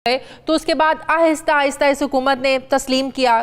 تو اس کے بعد آہستہ آہستہ اس حکومت نے تسلیم کیا،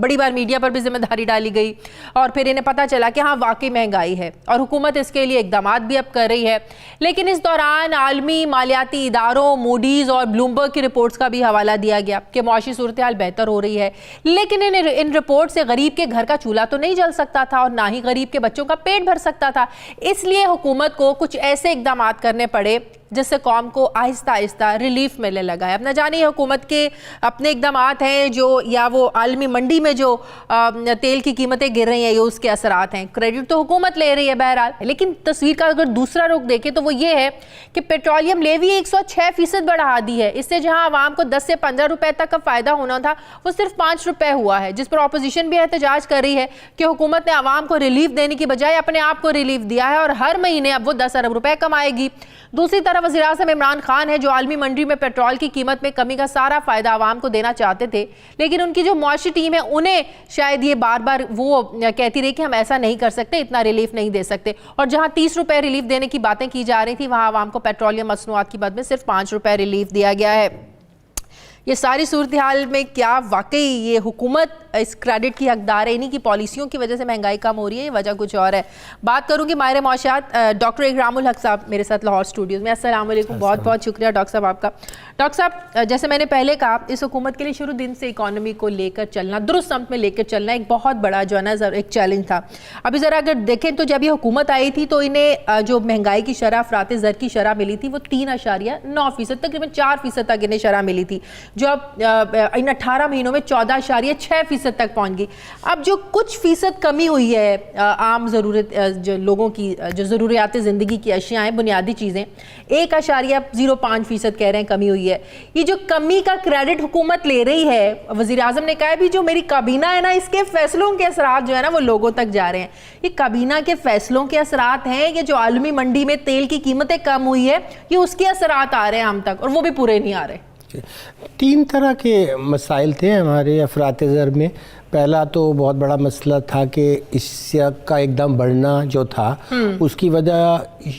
بڑی بار میڈیا پر بھی ذمہ داری ڈالی گئی اور پھر انہیں پتہ چلا کہ ہاں واقعی مہنگائی ہے اور حکومت اس کے لیے اقدامات بھی اب کر رہی ہے. لیکن اس دوران عالمی مالیاتی اداروں موڈیز اور بلومبرگ کی رپورٹس کا بھی حوالہ دیا گیا کہ معاشی صورتحال بہتر ہو رہی ہے، لیکن ان رپورٹ سے غریب کے گھر کا چولہا تو نہیں جل سکتا تھا اور نہ ہی غریب کے بچوں کا پیٹ بھر سکتا تھا. اس لیے حکومت کو کچھ ایسے اقدامات کرنے پڑے جس سے قوم کو آہستہ آہستہ ریلیف ملنے لگا ہے. اب نہ جانے حکومت کے اپنے اقدامات ہیں جو یا وہ عالمی منڈی میں جو تیل کی قیمتیں گر رہی ہیں یہ اس کے اثرات ہیں. کریڈٹ تو حکومت لے رہی ہے بہرحال، لیکن تصویر کا اگر دوسرا رخ دیکھیں تو وہ یہ ہے کہ پیٹرولیم لیوی 106% بڑھا دی ہے. اس سے جہاں عوام کو 10 سے 15 روپے تک کا فائدہ ہونا تھا وہ صرف 5 روپے ہوا ہے، جس پر اپوزیشن بھی احتجاج کر رہی ہے کہ حکومت نے عوام کو ریلیف دینے کی بجائے اپنے آپ کو ریلیف دیا ہے اور ہر مہینے اب وہ 10 ارب روپے کمائے گی. دوسری طرف وزیر اعظم عمران خان ہے جو عالمی منڈی میں پیٹرول کی قیمت میں کمی کا سارا فائدہ عوام کو دینا چاہتے تھے، لیکن ان کی جو معاشی ٹیم ہے انہیں شاید یہ بار بار وہ کہتی رہی کہ ہم ایسا نہیں کر سکتے، اتنا ریلیف نہیں دے سکتے. اور جہاں 30 روپے ریلیف دینے کی باتیں کی جا رہی تھی وہاں عوام کو پیٹرولیم مصنوعات کی بد میں صرف 5 روپے ریلیف دیا گیا ہے. یہ ساری صورتحال میں کیا واقعی یہ حکومت اس کریڈٹ کی حقدار ہے؟ انہی کی پالیسیوں کی وجہ سے مہنگائی کم ہو رہی ہے، یہ وجہ کچھ اور ہے؟ بات کروں گی ماہر معاشیات ڈاکٹر اکرام الحق صاحب میرے ساتھ لاہور اسٹوڈیوز میں. السلام علیکم، بہت بہت شکریہ ڈاکٹر صاحب آپ کا. ڈاکٹر صاحب جیسے میں نے پہلے کہا اس حکومت کے لیے شروع دن سے اکانومی کو لے کر چلنا، درست سمت میں لے کر چلنا ایک بہت بڑا جو ہے نا ایک چیلنج تھا. ابھی ذرا اگر دیکھیں تو جب یہ حکومت آئی تھی تو انہیں جو مہنگائی کی شرح افراط زر کی شرح ملی تھی وہ 3.9%، تقریباً 4% تک انہیں شرح ملی تھی، جو اب ان 18 مہینوں میں 14.6% تک پہنچ گئی. اب جو کچھ فیصد کمی ہوئی ہے عام ضرورت جو لوگوں کی جو ضروریات زندگی کی اشیاء ہیں، بنیادی چیزیں، 1.05% کہہ رہے ہیں کمی ہوئی ہے. یہ جو کمی کا کریڈٹ حکومت لے رہی ہے، وزیر اعظم نے کہا ہے بھی جو میری کابینہ ہے نا اس کے فیصلوں کے اثرات جو ہے نا وہ لوگوں تک جا رہے ہیں. یہ کابینہ کے فیصلوں کے اثرات ہیں کہ جو عالمی منڈی میں تیل کی قیمتیں کم ہوئی ہے یہ اس کے اثرات آ رہے ہیں ہم تک اور وہ بھی پورے نہیں آ رہے. 3 طرح کے مسائل تھے ہمارے افراط زر میں. پہلا تو بہت بڑا مسئلہ تھا کہ اس کا ایک دم بڑھنا جو تھا اس کی وجہ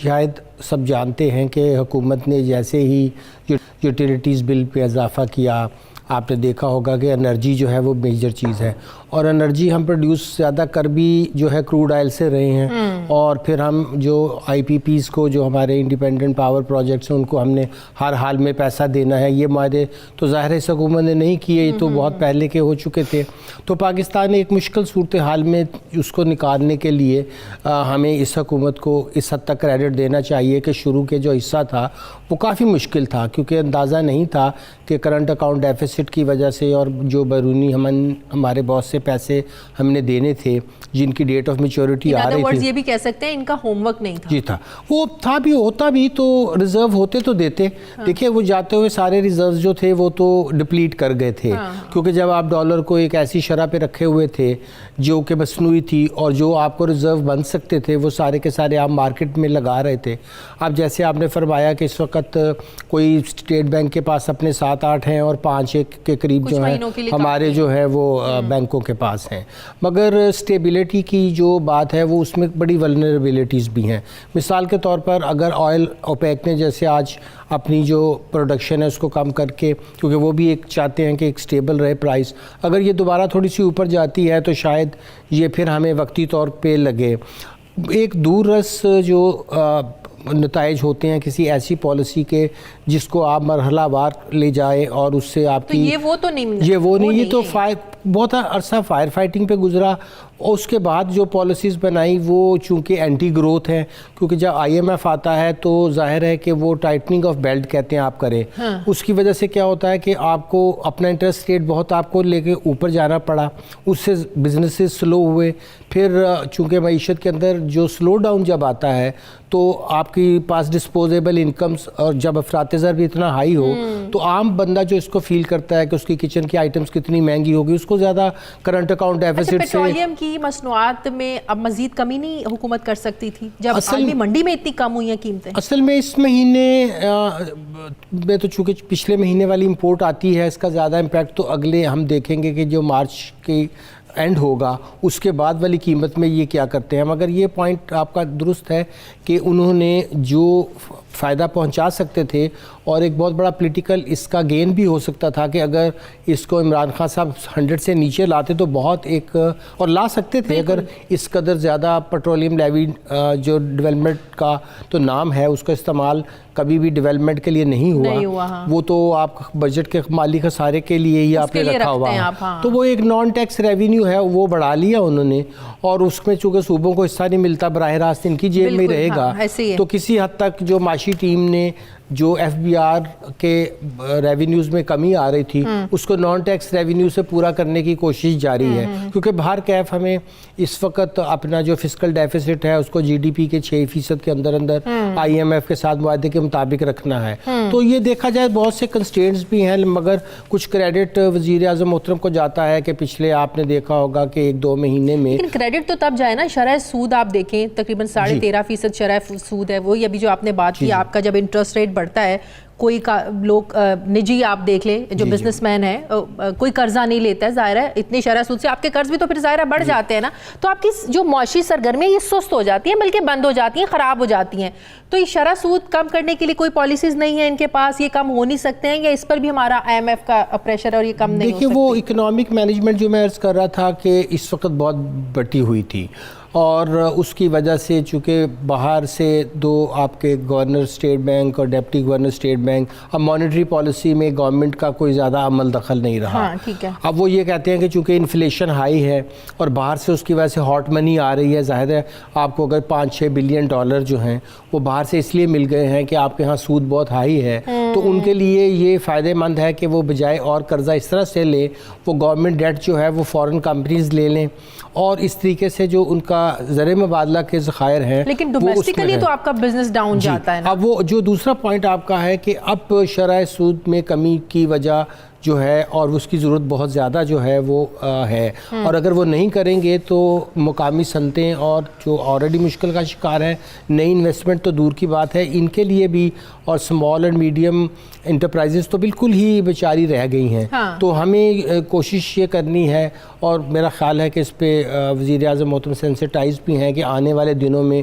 شاید سب جانتے ہیں کہ حکومت نے جیسے ہی یوٹیلیٹیز بل پہ اضافہ کیا، آپ نے دیکھا ہوگا کہ انرجی جو ہے وہ میجر چیز ہے اور انرجی ہم پروڈیوس زیادہ کر بھی جو ہے کروڈ آئل سے رہے ہیں اور پھر ہم جو آئی پی پیز کو جو ہمارے انڈیپینڈنٹ پاور پروجیکٹس ہیں ان کو ہم نے ہر حال میں پیسہ دینا ہے. یہ معاہدے تو ظاہر اس حکومت نے نہیں کیے، یہ تو بہت پہلے کے ہو چکے تھے. تو پاکستان ایک مشکل صورتحال میں اس کو نکالنے کے لیے ہمیں اس حکومت کو اس حد تک کریڈٹ دینا چاہیے کہ شروع کے جو حصہ تھا وہ کافی مشکل تھا کیونکہ اندازہ نہیں تھا کہ کرنٹ اکاؤنٹ ڈیفیسٹ کی وجہ سے اور جو بیرونی ہمارے بہت سے پیسے ہم نے دینے تھے جن کی ڈیٹ آف میچورٹی آ رہی تھی. یہ بھی کہہ سکتے ہیں ان کا ہوم ورک نہیں تھا. جی تھا، وہ تھا بھی، ہوتا بھی تو ریزرو ہوتے تو دیتے. دیکھیں وہ جاتے ہوئے سارے ریزروز جو تھے وہ تو ڈپلیٹ کر گئے تھے کیونکہ جب آپ ڈالر کو ایک ایسی شرح پہ رکھے ہوئے تھے جو کہ مصنوعی تھی اور جو آپ کو ریزرو بن سکتے تھے وہ سارے کے سارے آپ مارکیٹ میں لگا رہے تھے. اب جیسے آپ نے فرمایا کہ اس وقت کوئی اسٹیٹ بینک کے پاس اپنے 7-8 ہیں اور 5-1 کے قریب جو ہیں ہمارے جو ہے وہ بینکوں کے پاس ہیں. مگر اسٹیبلٹی کی جو بات ہے وہ اس میں بڑی ولنریبلٹیز بھی ہیں. مثال کے طور پر اگر آئل اوپیک نے جیسے آج اپنی جو پروڈکشن ہے اس کو کم کر کے، کیونکہ وہ بھی ایک چاہتے ہیں کہ ایک سٹیبل رہے پرائس، اگر یہ دوبارہ تھوڑی سی اوپر جاتی ہے تو شاید یہ پھر ہمیں وقتی طور پہ لگے. ایک دور رس جو نتائج ہوتے ہیں کسی ایسی پالیسی کے جس کو آپ مرحلہ وار لے جائیں اور اس سے آپ کی یہ تو بہت عرصہ فائر فائٹنگ پہ گزرا اور اس کے بعد جو پالیسیز بنائی وہ چونکہ اینٹی گروتھ ہیں کیونکہ جب آئی ایم ایف آتا ہے تو ظاہر ہے کہ وہ ٹائٹننگ آف بیلٹ کہتے ہیں آپ کریں. اس کی وجہ سے کیا ہوتا ہے کہ آپ کو اپنا انٹرسٹ ریٹ بہت آپ کو لے کے اوپر جانا پڑا، اس سے بزنسز سلو ہوئے. پھر چونکہ معیشت کے اندر جو سلو ڈاؤن جب آتا ہے تو آپ کی پاس ڈسپوزیبل انکمز اور جب افراط زر بھی اتنا ہائی ہو تو عام بندہ جو اس کو فیل کرتا ہے کہ اس کی کچن کی آئٹمز کتنی مہنگی ہوگی اس کو زیادہ کرنٹ اکاؤنٹ ڈیفیسٹ سے. پیٹرولیم کی مصنوعات میں اب مزید کمی نہیں حکومت کر سکتی تھی جب عالمی منڈی میں اتنی کم ہوئی ہیں قیمتیں؟ اصل میں اس مہینے میں تو چونکہ پچھلے مہینے والی امپورٹ آتی ہے اس کا زیادہ امپیکٹ تو اگلے ہم دیکھیں گے کہ جو مارچ کی اینڈ ہوگا اس کے بعد والی قیمت میں یہ کیا کرتے ہیں. مگر یہ پوائنٹ آپ کا درست ہے کہ انہوں نے جو فائدہ پہنچا سکتے تھے اور ایک بہت بڑا پولیٹیکل اس کا گین بھی ہو سکتا تھا کہ اگر اس کو عمران خان صاحب 100 سے نیچے لاتے تو بہت ایک اور لا سکتے تھے اگر اس قدر زیادہ پیٹرولیم لیوی جو ڈیولپمنٹ کا تو نام ہے اس کا استعمال کبھی بھی ڈیولپمنٹ کے لیے نہیں ہوا. وہ تو آپ بجٹ کے مالی خسارے کے لیے ہی آپ نے رکھا ہوا ہے. تو وہ ایک نان ٹیکس ریونیو ہے وہ بڑھا لیا انہوں نے, اور اس میں چونکہ صوبوں کو حصہ نہیں ملتا براہ راست ان کی جیب میں ہی رہے گا. تو کسی حد تک جو معاشی ٹیم نے جو ایف بی آر کے ریونیوز میں کمی آ رہی تھی اس کو نان ٹیکس ریونیو سے پورا کرنے کی کوشش جاری ہے, کیونکہ باہر کیف ہمیں اس وقت اپنا جو فسکل ڈیفیسٹ ہے اس کو جی ڈی پی کے 6% کے اندر آئی ایم ایف کے ساتھ معاہدے کے مطابق رکھنا ہے. تو یہ دیکھا جائے بہت سے کنسٹرینٹس بھی ہیں, مگر کچھ کریڈٹ وزیر اعظم محترم کو جاتا ہے کہ پچھلے آپ نے دیکھا ہوگا کہ 1-2 مہینے میں. لیکن کریڈٹ تو تب جائے نا, شرح سود آپ دیکھیں تقریباً 13.5% شرح سود ہے وہ, یہ ابھی جو آپ نے بات کی آپ کا جب انٹرسٹ ریٹ بڑھتا ہے کوئی لوگ نجی آپ دیکھ لیں جو بزنس مین ہے کوئی قرضہ نہیں لیتا ہے, ظاہر ہے اتنی شرح سود سے آپ کے قرض بھی تو پھر ظاہر بڑھ جاتے ہیں نا, تو آپ کی جو معاشی سرگرمیاں یہ سست ہو جاتی ہیں بلکہ بند ہو جاتی ہیں, خراب ہو جاتی ہیں. تو یہ شرح سود کم کرنے کے لیے کوئی پالیسیز نہیں ہیں ان کے پاس, یہ کم ہو نہیں سکتے ہیں یا اس پر بھی ہمارا آئی ایم ایف کا پریشر اور یہ کم نہیں ہو سکتے؟ دیکھیے وہ اکنامک مینجمنٹ جو میں عرض کر رہا تھا کہ اس وقت بہت بٹی ہوئی تھی, اور اس کی وجہ سے چونکہ باہر سے دو آپ کے گورنر اسٹیٹ بینک اور ڈپٹی گورنر اسٹیٹ بینک, اب مانیٹری پالیسی میں گورنمنٹ کا کوئی زیادہ عمل دخل نہیں رہا. اب وہ یہ کہتے ہیں کہ چونکہ انفلیشن ہائی ہے اور باہر سے اس کی وجہ سے ہاٹ منی آ رہی ہے, ظاہر ہے آپ کو اگر $5-6 بلین جو ہیں وہ باہر سے اس لیے مل گئے ہیں کہ آپ کے ہاں سود بہت ہائی ہے, تو ان کے لیے یہ فائدہ مند ہے کہ وہ بجائے اور قرضہ اس طرح سے لیں وہ گورنمنٹ ڈیٹ جو ہے وہ فورن کمپنیز لے لیں, اور اس طریقے سے جو ان کا زر مبادلہ کے ذخائر ہیں. لیکن ڈومیسٹیکلی تو آپ کا بزنس ڈاؤن جاتا ہے نا. اب وہ جو دوسرا پوائنٹ آپ کا ہے کہ اب شرح سود میں کمی کی وجہ جو ہے اور اس کی ضرورت بہت زیادہ جو ہے وہ ہے, اور اگر وہ نہیں کریں گے تو مقامی صنعتیں اور جو آلریڈی مشکل کا شکار ہے, نئی انویسٹمنٹ تو دور کی بات ہے ان کے لیے بھی, اور اسمال اینڈ میڈیم انٹرپرائزز تو بالکل ہی بیچاری رہ گئی ہیں. تو ہمیں کوشش یہ کرنی ہے, اور میرا خیال ہے کہ اس پہ وزیر اعظم محترم سینسٹائز بھی ہیں کہ آنے والے دنوں میں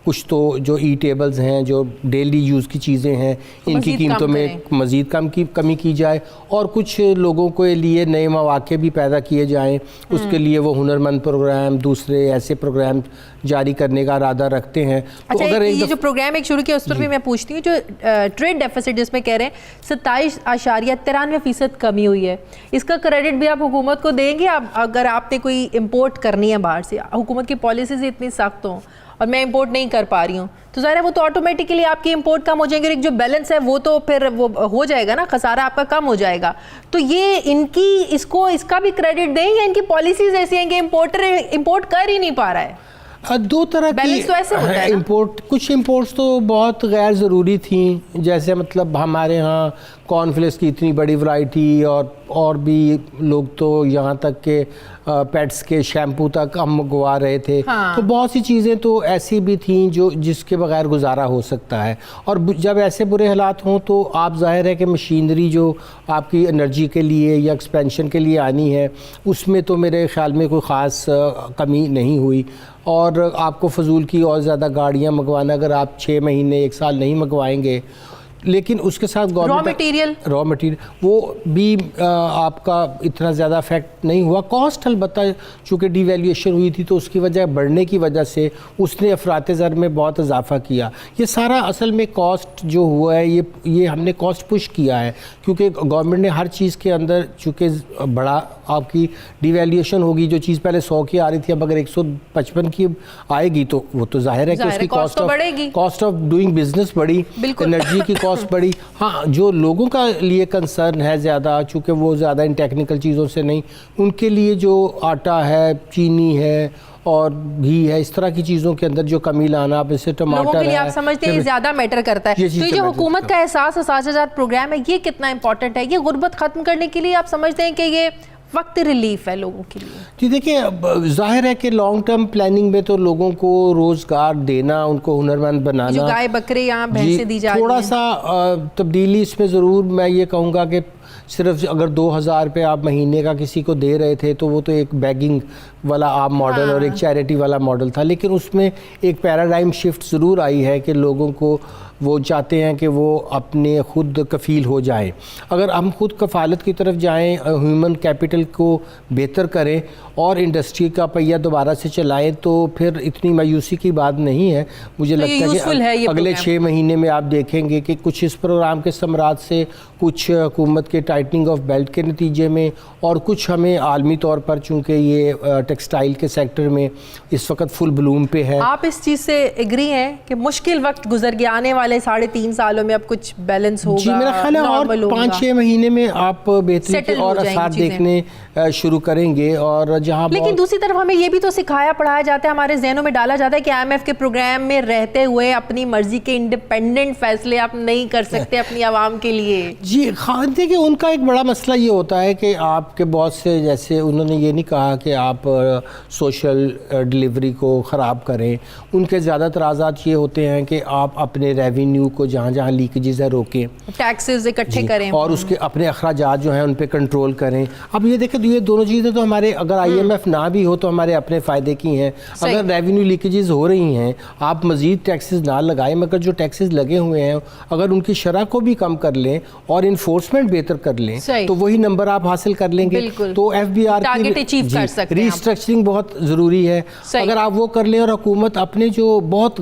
کچھ تو جو ای ٹیبلز ہیں جو ڈیلی یوز کی چیزیں ہیں ان کی قیمتوں میں مزید کمی کی جائے, اور کچھ لوگوں کے لیے نئے مواقع بھی پیدا کیے جائیں. اس کے لیے وہ ہنرمند پروگرام دوسرے ایسے پروگرام جاری کرنے کا ارادہ رکھتے ہیں. اچھا یہ جو پروگرام ایک شروع کیا اس پر بھی میں پوچھتی ہوں, جو ٹریڈ ڈیفیسٹ جس میں کہہ رہے ہیں 27.93% کمی ہوئی ہے, اس کا کریڈٹ بھی آپ حکومت کو دیں گے؟ اگر آپ نے کوئی امپورٹ کرنی ہے باہر سے, حکومت کی پالیسیز اتنی سخت ہوں اور میں امپورٹ نہیں کر پا رہی ہوں تو ظاہر ہے وہ تو آٹومیٹکلی آپ کی امپورٹ کم ہو جائیں گے, اور ایک جو بیلنس ہے وہ تو پھر وہ ہو جائے گا نا, خسارہ آپ کا کم ہو جائے گا. تو یہ ان کی اس کا بھی کریڈٹ دیں یا ان کی پالیسیز ایسی ہیں کہ امپورٹر امپورٹ کر ہی نہیں پا رہا ہے؟ دو طرح کی امپورٹ, کچھ امپورٹس تو بہت غیر ضروری تھیں, جیسے مطلب ہمارے ہاں کارن فلیکس کی اتنی بڑی ورائٹی, اور بھی لوگ تو یہاں تک کہ پیٹس کے شیمپو تک ہم منگوا رہے تھے. تو بہت سی چیزیں تو ایسی بھی تھیں جس کے بغیر گزارا ہو سکتا ہے, اور جب ایسے برے حالات ہوں تو آپ ظاہر ہے کہ مشینری جو آپ کی انرجی کے لیے یا ایکسپینشن کے لیے آنی ہے اس میں تو میرے خیال میں کوئی خاص کمی نہیں ہوئی, اور آپ کو فضول کی اور زیادہ گاڑیاں منگوانا اگر آپ 6 مہینے 1 سال نہیں منگوائیں گے, لیکن اس کے ساتھ را مٹیریل وہ بھی آپ کا اتنا زیادہ افیکٹ نہیں ہوا. کاسٹ البتہ چونکہ ڈی ویلیویشن ہوئی تھی تو اس کی وجہ بڑھنے کی وجہ سے اس نے افراط زر میں بہت اضافہ کیا. یہ سارا اصل میں کاسٹ جو ہوا ہے یہ ہم نے کاسٹ پش کیا ہے, کیونکہ گورنمنٹ نے ہر چیز کے اندر چونکہ بڑا آپ کی ڈی ویلیویشن ہوگی, جو چیز پہلے 100 کی آ رہی تھی اب اگر 155 کی آئے گی تو وہ تو ظاہر ہے کہ اس کی کاسٹ آف ڈوئنگ بزنس بڑی, انرجی کی کاسٹ بڑی. ہاں جو لوگوں کا لیے کنسرن ہے زیادہ, چونکہ وہ زیادہ ان ٹیکنیکل چیزوں سے نہیں, ان کے لیے جو آٹا ہے, چینی ہے اور گھی ہے, اس طرح کی چیزوں کے اندر جو کمی لانا, آپ اسے ٹماٹر ہے, آپ سمجھتے ہیں زیادہ میٹر کرتا ہے. تو یہ جو حکومت کا احساس اساتذہ پروگرام ہے یہ کتنا امپورٹنٹ ہے؟ یہ غربت ختم کرنے کے لیے آپ سمجھتے ہیں کہ یہ وقت ریلیف ہے لوگوں کے لیے؟ جی دیکھیں ظاہر ہے کہ لانگ ٹرم پلاننگ میں تو لوگوں کو روزگار دینا, ان کو ہنرمند بنانا, جو گائے بکرے یہاں بھینسیں دی جا رہی ہیں, تھوڑا سا تبدیلی اس میں ضرور میں یہ کہوں گا کہ صرف اگر 2000 روپے آپ مہینے کا کسی کو دے رہے تھے تو وہ تو ایک بیگنگ والا آپ ماڈل اور ایک چیریٹی والا ماڈل تھا, لیکن اس میں ایک پیراڈائم شفٹ ضرور آئی ہے کہ لوگوں کو وہ چاہتے ہیں کہ وہ اپنے خود کفیل ہو جائیں. اگر ہم خود کفالت کی طرف جائیں, ہیومن کیپٹل کو بہتر کریں اور انڈسٹری کا پہیہ دوبارہ سے چلائیں, تو پھر اتنی مایوسی کی بات نہیں ہے. مجھے لگتا ہے کہ اگلے 6 مہینے میں آپ دیکھیں گے کہ کچھ اس پروگرام کے ثمرات سے, کچھ حکومت کے ٹائٹننگ آف بیلٹ کے نتیجے میں, اور کچھ ہمیں عالمی طور پر چونکہ یہ ٹیکسٹائل کے سیکٹر میں اس وقت فل بلوم پہ ہے. آپ اس چیز سے ایگری ہیں کہ مشکل وقت گزر گیا, آنے والے 3.5 سالوں میں اب کچھ بیلنس ہوگا؟ جی میرا خیال ہے اور 5-6 مہینے میں آپ بہتری کے اور اثار دیکھنے شروع کریں گے. اور جہاں لیکن دوسری طرف ہمیں یہ بھی تو سکھایا پڑھایا جاتا ہے, ہمارے ذہنوں میں ڈالا جاتا ہے کہ IMF کے پروگرام میں رہتے ہوئے اپنی مرضی کے انڈیپینڈنٹ فیصلے آپ نہیں کر سکتے اپنی عوام کے لیے. جی دیکھیں ان کا ایک بڑا مسئلہ یہ ہوتا ہے کہ آپ کے بہت سے, جیسے انہوں نے یہ نہیں کہا کہ آپ سوشل ڈیلیوری کو خراب کریں, ان کے زیادہ اعتراضات یہ ہوتے ہیں کہ آپ اپنے ریونیو کو جہاں جہاں لیکیجز ہے روکیں, ٹیکسز اکٹھے کریں, اور اس کے اپنے اخراجات جو ہیں ان پہ کنٹرول کریں. اب یہ دیکھیں یہ دونوں چیزیں تو ہمارے, اگر IMF نہ بھی ہو تو ہمارے اپنے فائدے کی ہیں. اگر ریونیو لیکیجز ہو رہی ہیں, آپ مزید ٹیکسز نہ لگائیں, مگر جو ٹیکسز لگے ہوئے ہیں اگر ان کی شرح کو بھی کم کر لیں اور انفورسمنٹ بہتر کر لیں تو وہی نمبر آپ حاصل کر لیں گے. تو FBR کی ری اسٹرکچرنگ بہت ضروری ہے. اگر آپ وہ کر لیں اور حکومت اپنے جو بہت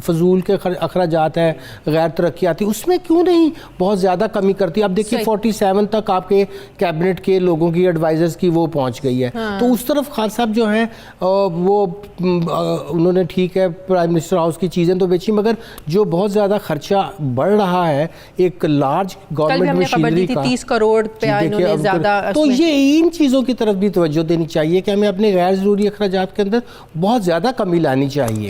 فضول کے اخراجات ہیں غیر ترقیاتی, اس میں کیوں نہیں بہت زیادہ کمی کرتی. اب دیکھیے 47 تک آپ کے کیبنٹ کے لوگوں کی ایڈوائزرز کی وہ پہنچ گئی ہے. تو اس طرف خان صاحب جو ہیں وہ انہوں نے ٹھیک ہے پرائم منسٹر ہاؤس کی چیزیں تو بیچی, مگر جو بہت زیادہ خرچہ بڑھ رہا ہے ایک لارج گورنمنٹ مشینری کا 30 کروڑ پہ انہوں نے زیادہ, تو یہ ان چیزوں کی طرف بھی توجہ دینی چاہیے کہ ہمیں اپنے غیر ضروری اخراجات کے اندر بہت زیادہ کمی لانی چاہیے.